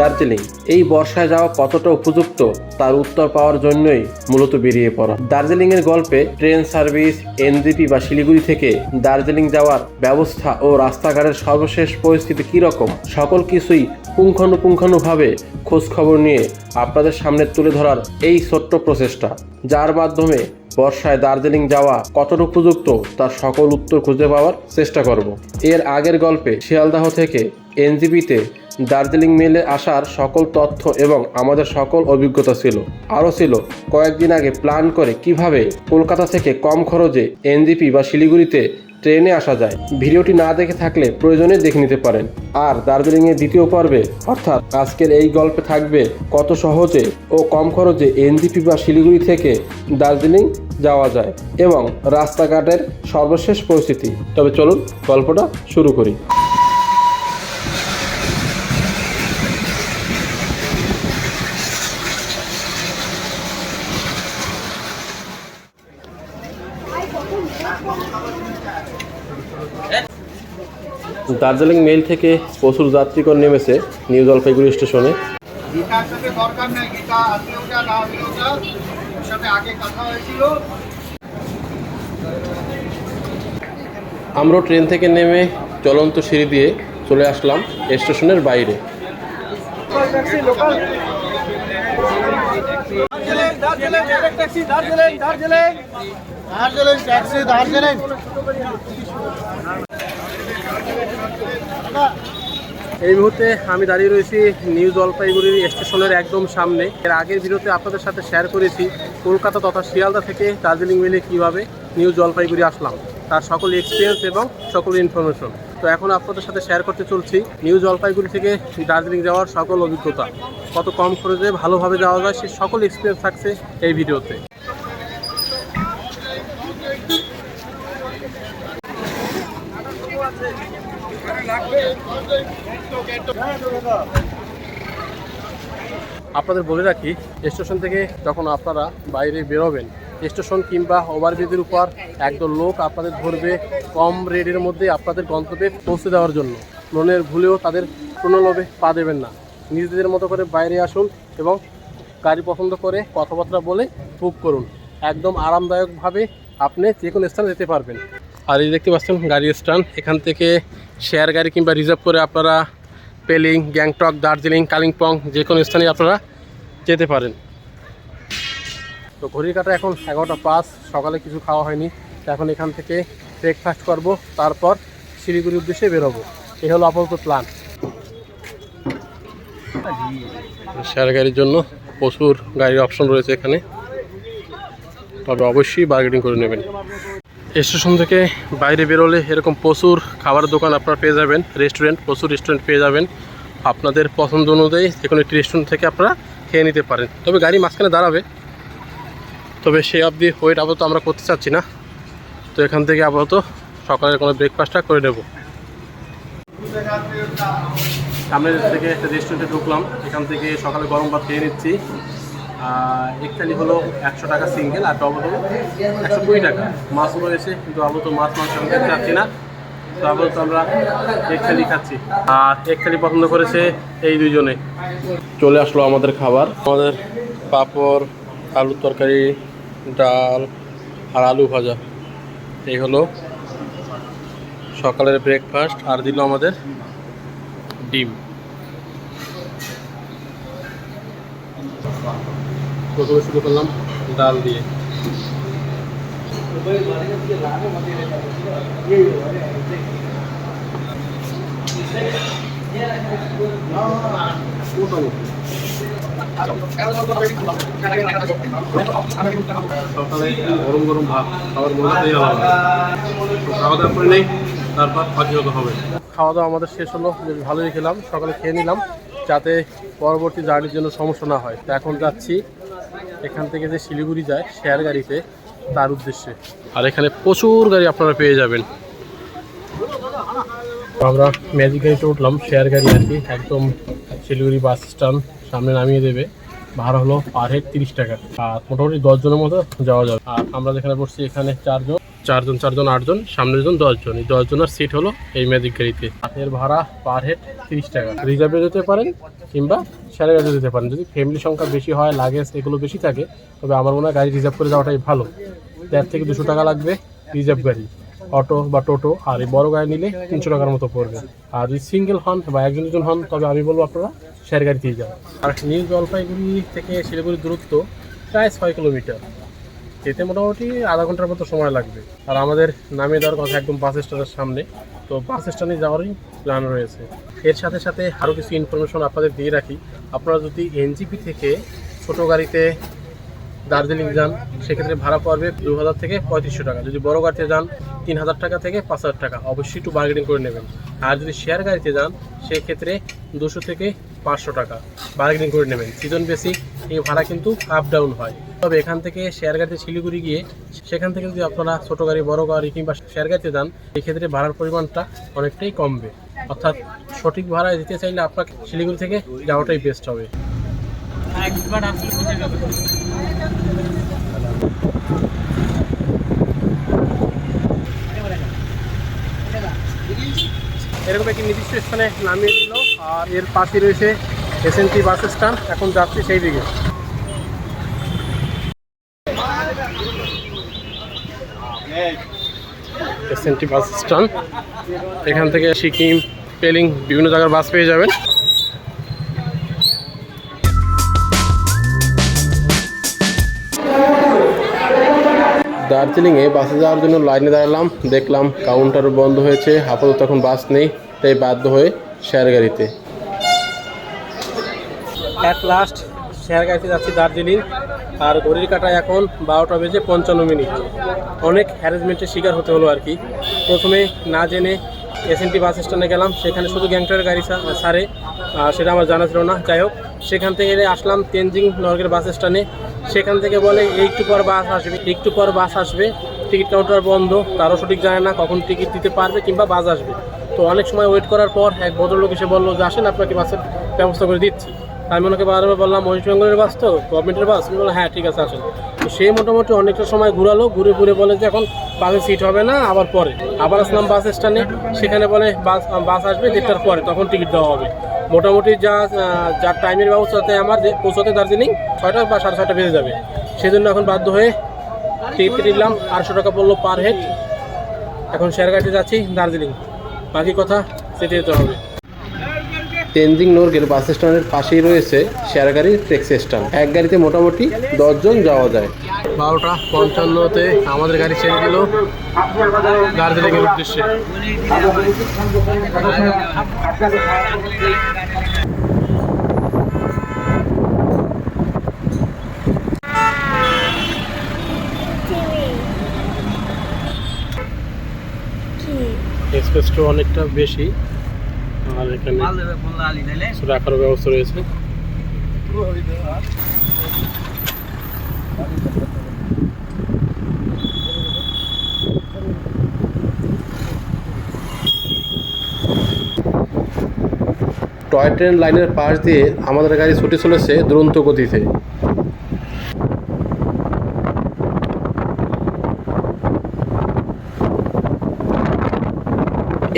দার্জিলিং এই বর্ষায় যাওয়া কতটা উপযুক্ত তার উত্তর পাওয়ার জন্যই মূলত বেরিয়ে পড়া। দার্জিলিং এর গল্পে ট্রেন সার্ভিস, এনজেপি বা শিলিগুড়ি থেকে দার্জিলিং যাওয়ার ব্যবস্থা ও রাস্তাঘাটের সর্বশেষ পরিস্থিতি কী রকম, সকল কিছুই পুঙ্খানুপুঙ্খানুভাবে খোঁজ খবর নিয়ে আপনাদের সামনে তুলে ধরার এই ছোট্ট প্রচেষ্টা, যার মাধ্যমে বর্ষায় দার্জিলিং যাওয়া কতটা উপযুক্ত তার সকল উত্তর খুঁজে পাওয়ার চেষ্টা করব। এর আগের গল্পে শিয়ালদাহ থেকে এনজেপিতে দার্জিলিং মেলে আসার সকল তথ্য এবং আমাদের সকল অভিজ্ঞতা ছিল। আরও ছিল কয়েকদিন আগে প্ল্যান করে কিভাবে কলকাতা থেকে কম খরচে এনজেপি বা শিলিগুড়িতে ট্রেনে আসা যায়। ভিডিওটি না দেখে থাকলে প্রয়োজনে দেখে নিতে পারেন। আর দার্জিলিংয়ের দ্বিতীয় পর্বে অর্থাৎ আজকের এই গল্পে থাকবে কত সহজে ও কম খরচে এনজেপি বা শিলিগুড়ি থেকে দার্জিলিং যাওয়া যায় এবং রাস্তাঘাটের সর্বশেষ পরিস্থিতি। তবে চলুন গল্পটা শুরু করি। দার্জিলিং মেল থেকে প্রচুর যাত্রীগণ নেমেছে নিউ জলপাইগুড়ি স্টেশনে। আমরা ট্রেন থেকে নেমে চলন্ত সিঁড়ি দিয়ে চলে আসলাম স্টেশনের বাইরে। এই মুহূর্তে আমি দাঁড়িয়ে রয়েছি নিউ জলপাইগুড়ির স্টেশনের একদম সামনে। এর আগের ভিডিওতে আপনাদের সাথে শেয়ার করেছি কলকাতা তথা শিয়ালদা থেকে দার্জিলিং মেলে কিভাবে নিউ জলপাইগুড়ি আসলাম, তার সকল এক্সপিরিয়েন্স এবং সকল ইনফরমেশন। তো এখন আপনাদের সাথে শেয়ার করতে চলছি নিউ জলপাইগুড়ি থেকে দার্জিলিং যাওয়ার সকল অভিজ্ঞতা, কত কম খরচে ভালোভাবে যাওয়া যায় সে সকল এক্সপিরিয়েন্স থাকছে এই ভিডিওতে। আপনাদের বলে রাখি, স্টেশন থেকে যখন আপনারা বাইরে বেরোবেন, স্টেশন কিংবা ওভারব্রিজের উপর একদল লোক আপনাদের ধরবে কম রেটের মধ্যে আপনাদের গন্তব্যে পৌঁছে দেওয়ার জন্য। মনের ভুলেও তাদের প্রলোভে পা দেবেন না। নিজেদের মতো করে বাইরে আসুন এবং গাড়ি পছন্দ করে কথাবার্তা বলে বুক করুন। একদম আরামদায়কভাবে আপনি যে কোনো স্থানে যেতে পারবেন। আর এই দেখতে পাচ্ছেন গাড়ির স্ট্যান্ড, এখান থেকে শেয়ার গাড়ি কিংবা রিজার্ভ করে আপনারা পেলিং, গ্যাংটক, দার্জিলিং, কালিম্পং যে কোনো স্থানে আপনারা যেতে পারেন। তো ঘড়ির কাটা এখন 11:05, সকালে কিছু খাওয়া হয়নি। এখন এখান থেকে ব্রেকফাস্ট করব, তারপর শিলিগুড়ির উদ্দেশ্যে বেরোবো। এই হলো আপাতত প্ল্যান। শেয়ার গাড়ির জন্য প্রচুর গাড়ির অপশন রয়েছে এখানে, তবে অবশ্যই বার্গেনিং করে নেবেন। স্টেশন থেকে বাইরে বেরোলে এরকম প্রচুর খাবারের দোকান আপনারা পেয়ে যাবেন, প্রচুর রেস্টুরেন্ট পেয়ে যাবেন। আপনাদের পছন্দ অনুযায়ী যে কোনো একটি রেস্টুরেন্ট থেকে আপনারা খেয়ে নিতে পারেন। তবে গাড়ি মাঝখানে দাঁড়াবে, তবে সেই অবধি ওয়েট আপাতত আমরা করতে চাচ্ছি না। তো এখান থেকে আপাতত সকালের কোনো ব্রেকফাস্টটা করে নেব। সামনের থেকে একটা রেস্টুরেন্টে ঢুকলাম, এখান থেকে সকালে গরম ভাত খেয়ে নিচ্ছি। এক থালি হলো 100 টাকা সিঙ্গেল, আর ডবল হলো 120 টাকা। মাছ রয়েছে, কিন্তু আপাতত মাছ মাংস আমি খেতে চাচ্ছি না। তো আপাতত আমরা এক থালি খাচ্ছি, আর এক থালি পছন্দ করেছে এই দুইজনে। চলে আসলো আমাদের খাবার, আমাদের পাঁপড়, আলুর তরকারি, ডাল আর আলু ভাজা। এই হলো সকালের ব্রেকফাস্ট। আর দিল আমাদের ডিম। প্রথমে শুরু করলাম ডাল দিয়ে। সকালে গরম গরম ভাত খাওয়ার মজাটাই আলাদা। খাওয়া দাওয়া করে নেই, তারপর ফাঁকিগত হবে। খাওয়া দাওয়া আমাদের শেষ হলো, বেশ ভালোই খেলাম। সকালে খেয়ে নিলাম যাতে পরবর্তী জার্নির জন্য সমস্যা না হয়। তো এখন যাচ্ছি এখান থেকে যে শিলিগুড়ি যায় শেয়ার গাড়িতে, তার উদ্দেশ্যে। আর এখানে প্রচুর গাড়ি আপনারা পেয়ে যাবেন। আমরা ম্যাজিক গাড়িতে উঠলাম, শেয়ার গাড়ি আর কি, একদম শিলিগুড়ি বাস স্ট্যান্ড সামনে নামিয়ে দেবে। ভাড়া হলো পার হেড 30 টাকা, আর মোটামুটি 10 জনের মতো যাওয়া যাবে। আর আমরা যেখানে বসছি এখানে 4 জন, চারজন 8জন, সামনের জন 10জন। এই 10 জনের সিট হলো এই ম্যাজিক গাড়িতে। এর ভাড়া পার হেড 30 টাকা। রিজার্ভে যেতে পারেন কিংবা শেয়ার গাড়িতে যেতে পারেন। যদি ফ্যামিলি সংখ্যা বেশি হয়, লাগেজ এগুলো বেশি থাকে, তবে আমার মনে হয় গাড়ি রিজার্ভ করে যাওয়াটাই ভালো। 1.5 থেকে 200 টাকা লাগবে রিজার্ভ গাড়ি, অটো বা টোটো। আর এই বড় গাড়ি নিলে 300 টাকার মতো পড়বে। আর যদি সিঙ্গেল হন বা একজন দুজন হন, তবে আমি বলবো আপনারা শেয়ার গাড়িতেই যান। আর নিউ জলপাইগুড়ি থেকে শিলিগুড়ির দূরত্ব প্রায় 6 কিলোমিটার। যেতে মোটামুটি আধা ঘন্টার মতো সময় লাগবে। আর আমাদের নামিয়ে দেওয়ার কথা একদম বাস স্ট্যান্ডের সামনে, তো বাস স্ট্যান্ডে যাওয়ারই প্ল্যান রয়েছে। এর সাথে সাথে আরও কিছু ইনফরমেশন আপনাদের দিয়ে রাখি। আপনারা যদি এনজিপি থেকে ছোটো গাড়িতে দার্জিলিং যান, সেক্ষেত্রে ভাড়া পড়বে 2000 থেকে 3500 টাকা। যদি বড় গাড়িতে যান 3000 টাকা থেকে 5000 টাকা। অবশ্যই একটু বার্গেনিং করে নেবেন। আর যদি শেয়ার গাড়িতে যান, সেক্ষেত্রে 200 থেকে 500 টাকা বার্গেনিং করে নেবেন। সিজন বেসিক এই ভাড়া কিন্তু আপ ডাউন হয়। তবে এখান থেকে শেয়ার গাড়িতে শিলিগুড়ি গিয়ে সেখান থেকে যদি আপনারা ছোটো গাড়ি, বড় গাড়ি কিংবা শেয়ার গাড়িতে যান, এক্ষেত্রে ভাড়ার পরিমাণটা অনেকটাই কমবে। অর্থাৎ সঠিক ভাড়ায় দিতে চাইলে আপনাকে শিলিগুড়ি থেকে যাওয়াটাই বেস্ট হবে। এরকম একটি নির্দিষ্ট স্থানে নামিয়ে দিল। আর এর পাশে রয়েছে এসএনটি বাস স্ট্যান্ড। এখন যাচ্ছি সেই দিকে। এসএনটি বাস স্ট্যান্ড, এখান থেকে সিকিম, পেলিং বিভিন্ন জায়গার বাস পেয়ে যাবেন। দার্জিলিংয়ে বাসে যাওয়ার জন্য লাইনে দাঁড়ালাম, দেখলাম কাউন্টার বন্ধ হয়েছে, আপাতত এখন বাস নেই, তাই বাধ্য হয়ে শেয়ার গাড়িতে। অ্যাট লাস্ট শেয়ার গাড়িতে যাচ্ছি দার্জিলিং। আর ঘড়ির কাঁটায় এখন 12টা বেজে 55 মিনিট। অনেক হ্যারাসমেন্টের শিকার হতে হলো আর কি। প্রথমে না জেনে এসএনটি বাস স্ট্যান্ডে গেলাম, সেখানে শুধু গ্যাংটকের গাড়ি ছাড়ে, সেটা আমার জানা ছিল না। যাই হোক, সেখান থেকে আসলাম তেনজিং নর্গের বাস স্ট্যান্ডে। সেখান থেকে বলে একটু পর বাস আসবে, টিকিট কাউন্টার বন্ধ, তারও সঠিক জানে না কখন টিকিট দিতে পারবে কিংবা বাস আসবে। তো অনেক সময় ওয়েট করার পর এক ভদ্রলোক এসে বললো যে আসেন, আপনাকে বাসের ব্যবস্থা করে দিচ্ছি। আমি ওনাকে বারবার বললাম ওয়েস্ট বেঙ্গলের বাস তো, গভর্নমেন্টের বাস। আমি বললাম হ্যাঁ ঠিক আছে আসেন। তো সে মোটামুটি অনেকটা সময় ঘুরে বলে যে এখন বাসে সিট হবে না, আবার পরে। আবার আসলাম বাস স্ট্যান্ডে, সেখানে বলে বাস আসবে 1:30টার পরে, তখন টিকিট দেওয়া হবে। মোটামুটি যা টাইমের ব্যবস্থাতে আমার পৌঁছতে দার্জিলিং 6টা বা 6:30 বেজে যাবে। সেই জন্য এখন বাধ্য হয়ে টিকিট কেটে নিলাম। 800 টাকা পড়লো পার হেড। এখন শেয়ার গাড়িতে যাচ্ছি দার্জিলিং। বাকি কথা সেটা যেতে হবে। তেনজিং নোরগের বাস স্ট্যান্ডের পাশেই রয়েছে শেয়ার গাড়ির ট্যাক্সি স্ট্যান্ড। এক গাড়িতে মোটামুটি 10 জন যাওয়া যায়। 12টা 55-তে আমাদের গাড়ি ছেড়ে দিল দার্জিলিংয়ের উদ্দেশ্যে। এক্সপ্রেসটা অনেকটা বেশি, আর এখানে রাখার ব্যবস্থা রয়েছে। টয় ট্রেন লাইনের পাশ দিয়ে আমাদের গাড়ি ছুটে চলেছে দুরন্ত গতিতে।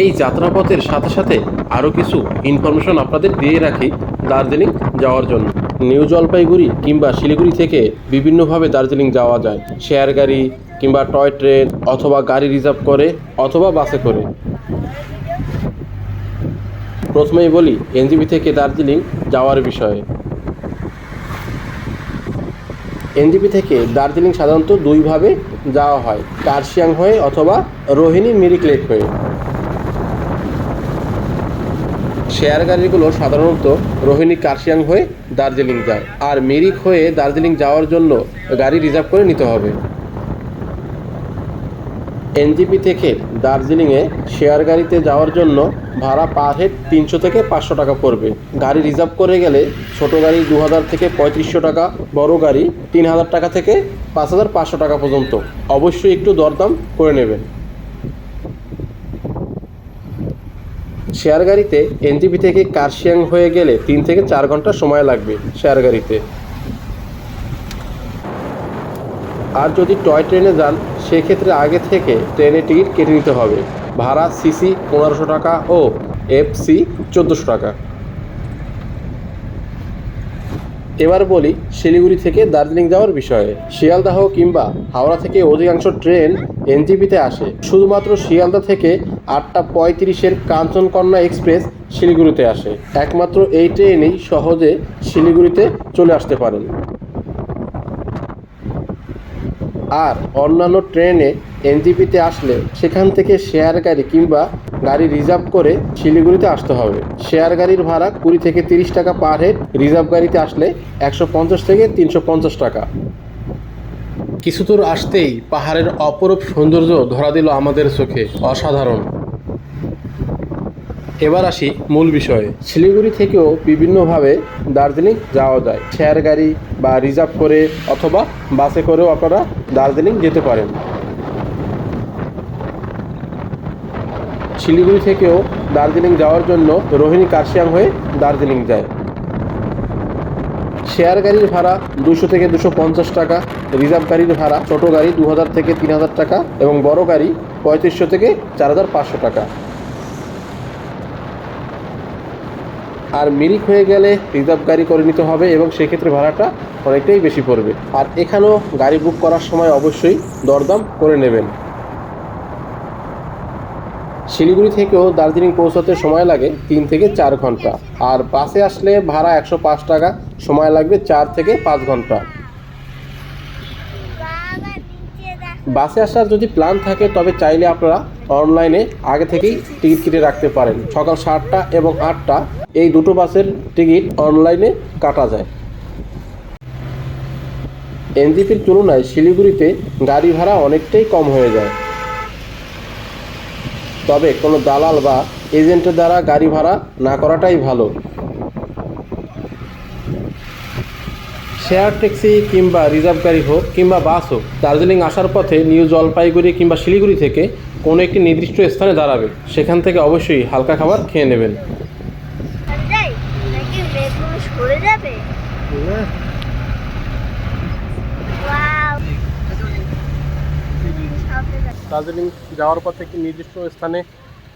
এই যাত্রাপথের সাথে সাথে আরও কিছু ইনফরমেশন আপনাদের দিয়ে রাখি দার্জিলিং যাওয়ার জন্য। নিউ জলপাইগুড়ি কিংবা শিলিগুড়ি থেকে বিভিন্নভাবে দার্জিলিং যাওয়া যায়। শেয়ার গাড়ি কিংবা টয় ট্রেন, অথবা গাড়ি রিজার্ভ করে, অথবা বাসে করে। প্রথমেই বলি এনজিপি থেকে দার্জিলিং যাওয়ার বিষয়ে। এনজিপি থেকে দার্জিলিং সাধারণত দুইভাবে যাওয়া হয়, কার্শিয়াং হয়ে অথবা রোহিণী মিরিক লেক হয়ে। শেয়ার গাড়িগুলো সাধারণত রোহিণী কার্শিয়াং হয়ে দার্জিলিং যায়, আর মিরিক হয়ে দার্জিলিং যাওয়ার জন্য গাড়ি রিজার্ভ করে নিতে হবে। এনজিপি থেকে দার্জিলিংয়ে শেয়ার গাড়িতে যাওয়ার জন্য ভাড়া পার হেড 300 থেকে 500 টাকা পড়বে। গাড়ি রিজার্ভ করে গেলে ছোট গাড়ি 2000 থেকে 3500 টাকা, বড় গাড়ি 3000 টাকা থেকে 5500 টাকা পর্যন্ত। অবশ্যই একটু দরদাম করে নেবেন। শেয়ার গাড়িতে এনজিপি থেকে কার্শিয়াং হয়ে গেলে 3 থেকে 4 ঘন্টা সময় লাগবে শেয়ার গাড়িতে। আর যদি টয় ট্রেনে যান সেক্ষেত্রে আগে থেকে ট্রেনের টিকিট কেটে নিতে হবে। ভাড়া সিসি 1500 টাকা ও এফসি 1400 টাকা। এবার বলি শিলিগুড়ি থেকে দার্জিলিং যাওয়ার বিষয়ে। শিয়ালদাহ কিংবা হাওড়া থেকে অধিকাংশ ট্রেন এনজেপিতে আসে। শুধুমাত্র শিয়ালদা থেকে 8:35-এর কাঞ্চনকন্যা এক্সপ্রেস শিলিগুড়িতে আসে। একমাত্র এই ট্রেনেই সহজে শিলিগুড়িতে চলে আসতে পারেন। আর অন্যান্য ট্রেনে এনজেপিতে আসলে সেখান থেকে শেয়ার গাড়ি কিংবা গাড়ি রিজার্ভ করে শিলিগুড়িতে আসতে হবে। শেয়ার গাড়ির ভাড়া 20 থেকে 30 টাকা পার হেড, রিজার্ভ গাড়িতে আসলে 150 থেকে 350 টাকা। কিছু দূর আসতেই পাহাড়ের অপরূপ সৌন্দর্য ধরা দিল আমাদের চোখে, অসাধারণ। এবার আসি মূল বিষয়ে। শিলিগুড়ি থেকেও বিভিন্নভাবে দার্জিলিং যাওয়া যায়। শেয়ার গাড়ি বা রিজার্ভ করে অথবা বাসে করেও আপনারা দার্জিলিং যেতে পারেন। শিলিগুড়ি থেকেও দার্জিলিং যাওয়ার জন্য রোহিণী কার্শিয়াং হয়ে দার্জিলিং যায়। শেয়ার গাড়ির ভাড়া 200 থেকে 250 টাকা, রিজার্ভ গাড়ির ভাড়া ছোট গাড়ি 2000 থেকে 3000 টাকা এবং বড় গাড়ি 3500 থেকে 4500 টাকা। আর মিরিক হয়ে গেলে রিজার্ভ গাড়ি করে নিতে হবে এবং সেক্ষেত্রে ভাড়াটা অনেকটাই বেশি পড়বে। আর এখানেও গাড়ি বুক করার সময় অবশ্যই দরদাম করে নেবেন। শিলিগুড়ি থেকেও দার্জিলিং পৌঁছাতে সময় লাগে 3 থেকে 4 ঘন্টা। আর বাসে আসলে ভাড়া 105 টাকা, সময় লাগবে 4 থেকে 5 ঘন্টা। বাসে আসার যদি প্ল্যান থাকে তবে চাইলে আপনারা অনলাইনে আগে থেকেই টিকিট কেটে রাখতে পারেন। সকাল 7টা এবং 8টা এই দুটো বাসের টিকিট অনলাইনে কাটা যায়। এনজেপির তুলনায় শিলিগুড়িতে গাড়ি ভাড়া অনেকটাই কম হয়ে যায়। তবে কোনো দালাল বা এজেন্টের দ্বারা গাড়ি ভাড়া না করাটাই ভালো। শেয়ার ট্যাক্সি কিংবা রিজার্ভ গাড়ি হোক কিংবা বাস হোক, দার্জিলিং আসার পথে নিউ জলপাইগুড়ি কিংবা শিলিগুড়ি থেকে কোনো একটি নির্দিষ্ট স্থানে দাঁড়াবে। সেখান থেকে অবশ্যই হালকা খাবার খেয়ে নেবেন। দার্জিলিং যাওয়ার পথে একটি নির্দিষ্ট স্থানে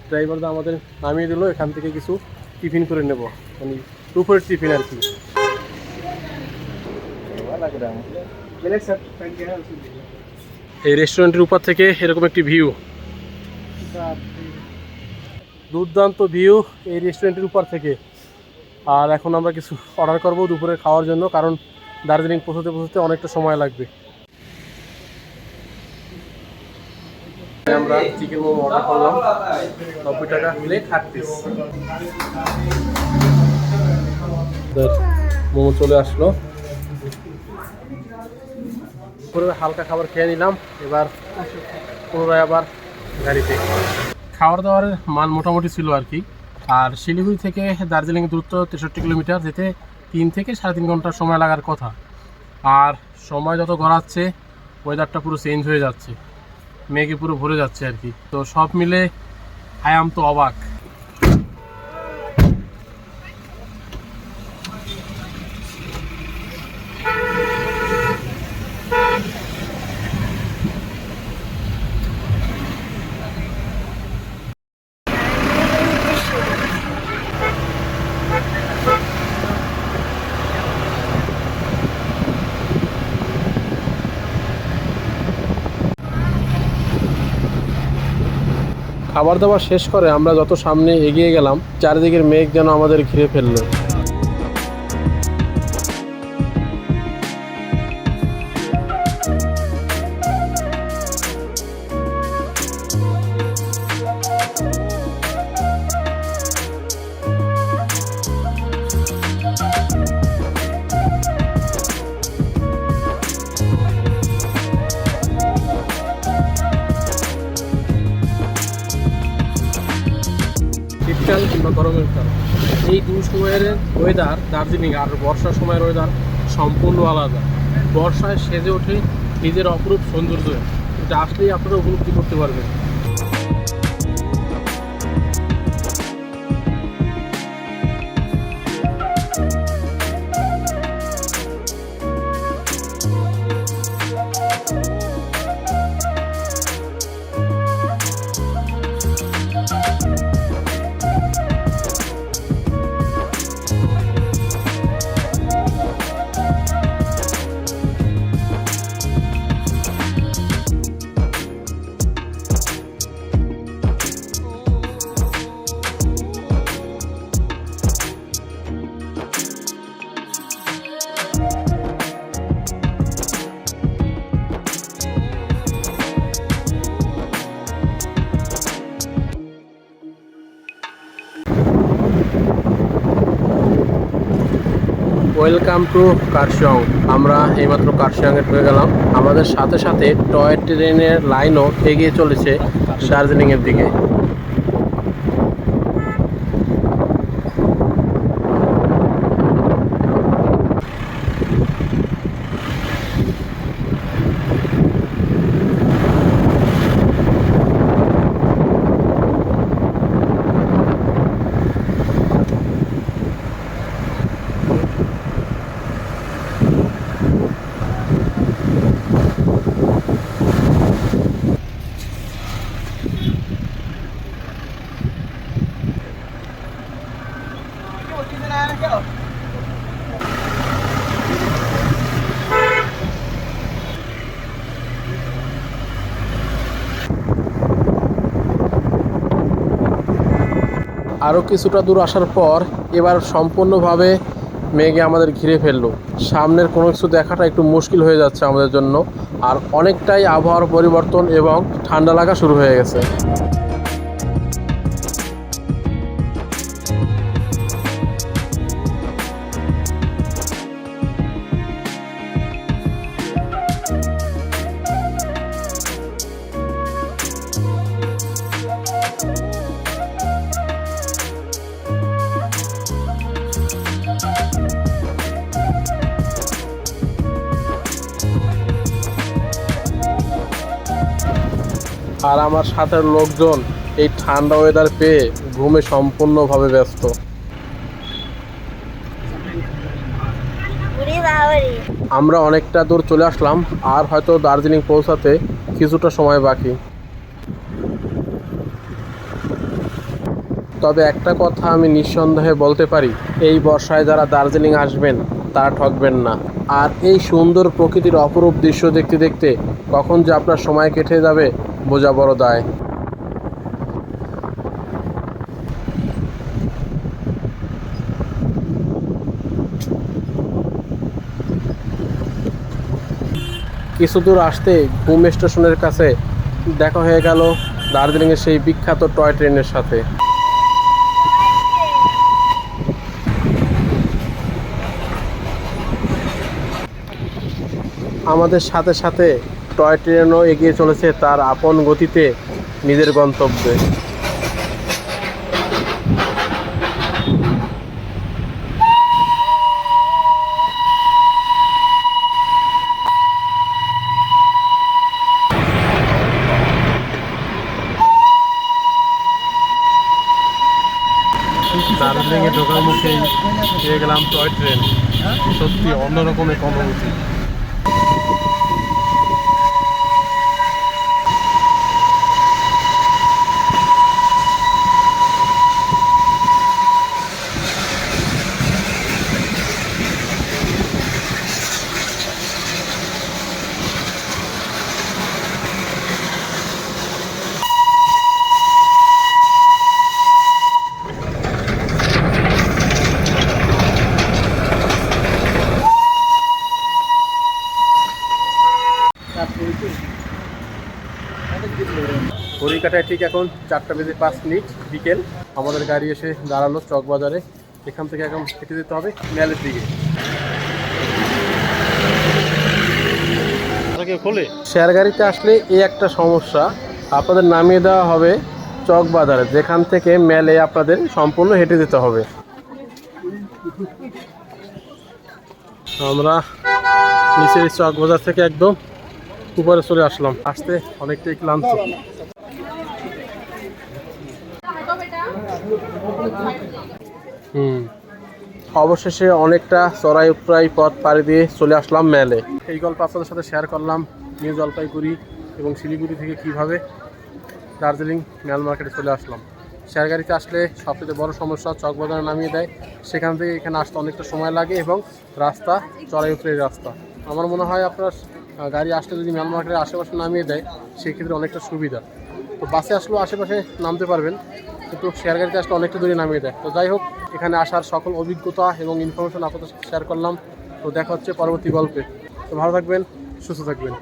ড্রাইভাররা আমাদের নামিয়ে দিল। এখান থেকে কিছু টিফিন করে নেব, মানে দুপুরের টিফিন আর কি। এই রেস্টুরেন্টের উপর থেকে এরকম একটি ভিউ, দুর্দান্ত ভিউ এই রেস্টুরেন্টের উপর থেকে। আর এখন আমরা কিছু অর্ডার করব দুপুরে খাওয়ার জন্য, কারণ দার্জিলিং পৌঁছতে পৌঁছতে অনেকটা সময় লাগবে। আমরা চিকেন মোমো অর্ডার করলাম, 90 টাকা প্লেট, 8 পিস। মোমো চলে আসলো। পুরো হালকা খাবার খেয়ে নিলাম। এবার পুনরায় আবার গাড়িতে। খাওয়ার দাওয়ারের মান মোটামুটি ছিল আর কি। আর শিলিগুড়ি থেকে দার্জিলিং দূরত্ব 63 কিলোমিটার, যেতে 3 থেকে 3.5 ঘন্টার সময় লাগার কথা। আর সময় যত গড়াচ্ছে ওয়েদারটা পুরো চেঞ্জ হয়ে যাচ্ছে, মেঘে পুরো ভরে যাচ্ছে আর কি। তো সব মিলে আই তো অবাক। খাবার দাবার শেষ করে আমরা যত সামনে এগিয়ে গেলাম, চারিদিকের মেঘ যেন আমাদের ঘিরে ফেললো। শীতকাল কিংবা গরমের কাল, এই দুই সময়ের ওয়েদার দার্জিলিং আর বর্ষার সময়ের ওয়েদার সম্পূর্ণ আলাদা। বর্ষায় সেজে ওঠে নিজের অপরূপ সৌন্দর্য, এটা আসলেই আপনারা উপলব্ধি করতে পারবেন। Welcome to Kurseong. আমরা এইমাত্র কার্শিয়ংয়ে ঢুকে গেলাম। আমাদের সাথে সাথে টয় ট্রেনের লাইনও এগিয়ে চলেছে দার্জিলিংয়ের দিকে। আরও কিছুটা দূর আসার পর এবার সম্পূর্ণভাবে মেঘে আমাদের ঘিরে ফেললো। সামনের কোনো কিছু দেখাটা একটু মুশকিল হয়ে যাচ্ছে আমাদের জন্য। আর অনেকটাই আবহাওয়ার পরিবর্তন এবং ঠান্ডা লাগা শুরু হয়ে গেছে। আর আমার সাথের লোকজন এই ঠান্ডা ওয়েদার পেয়ে ঘুমে সম্পূর্ণভাবে ব্যস্ত। আমরা অনেকটা দূর চলে আসলাম, আর হয়তো দার্জিলিং পৌঁছাতে কিছুটা সময় বাকি। তবে একটা কথা আমি নিঃসন্দেহে বলতে পারি, এই বর্ষায় যারা দার্জিলিং আসবেন তারা ঠকবেন না। আর এই সুন্দর প্রকৃতির অপরূপ দৃশ্য দেখতে দেখতে কখন যে আপনার সময় কেটে যাবে বোঝা বড় দায়। কিছু দূর আসতে ঘুম স্টেশনের কাছে দেখা হয়ে গেল দার্জিলিংয়ের সেই বিখ্যাত টয় ট্রেনের সাথে। আমাদের সাথে সাথে টয় ট্রেনও এগিয়ে চলেছে তার আপন গতিতে নিজের গন্তব্যে। দার্জিলিংয়ে ঢোকার মুখেই পেয়ে গেলাম টয় ট্রেন। সত্যি অন্যরকম এক অনুভূতি। ঘড়ির কাটায় ঠিক এখন 4:05 বিকেল। আমাদের গাড়ি এসে দাঁড়ালো চকবাজারে। এখান থেকে এখন হেঁটে যেতে হবে মেলের দিকে। শেয়ার গাড়িতে আসলে এই একটা সমস্যা, আপনাদের নামিয়ে দেওয়া হবে চকবাজারে, যেখান থেকে মেলে আপনাদের সম্পূর্ণ হেঁটে যেতে হবে। আমরা নিচের চকবাজার থেকে একদম উপরে চলে আসলাম। আসতে অনেকটাই ক্লান্ত। অবশেষে অনেকটা চড়াই উতরাই পথ পাড়ি দিয়ে চলে আসলাম মেলে। এই গল্প আপনাদের সাথে শেয়ার করলাম নিউ জলপাইগুড়ি এবং শিলিগুড়ি থেকে কিভাবে দার্জিলিং মেল মার্কেটে চলে আসলাম। শেয়ার গাড়িতে আসলে সবচেয়ে বড় সমস্যা চকবাজারে নামিয়ে দেয়, সেখান থেকে এখানে আসতে অনেকটা সময় লাগে এবং রাস্তা চড়াই উতরাই রাস্তা। আমার মনে হয় আপনার গাড়ি আসলে যদি মেল মার্কেটের আশেপাশে নামিয়ে দেয় সেক্ষেত্রে অনেকটা সুবিধা। তো বাসে আসলেও আশেপাশে নামতে পারবেন, কিন্তু শেয়ার গাড়িতে আসলে অনেকটা দূরে নামিয়ে দেয়। তো যাই হোক, এখানে আসার সকল অভিজ্ঞতা এবং ইনফরমেশন আপনাদের সাথে শেয়ার করলাম। তো দেখা হচ্ছে পরবর্তী গল্পে। তো ভালো থাকবেন, সুস্থ থাকবেন।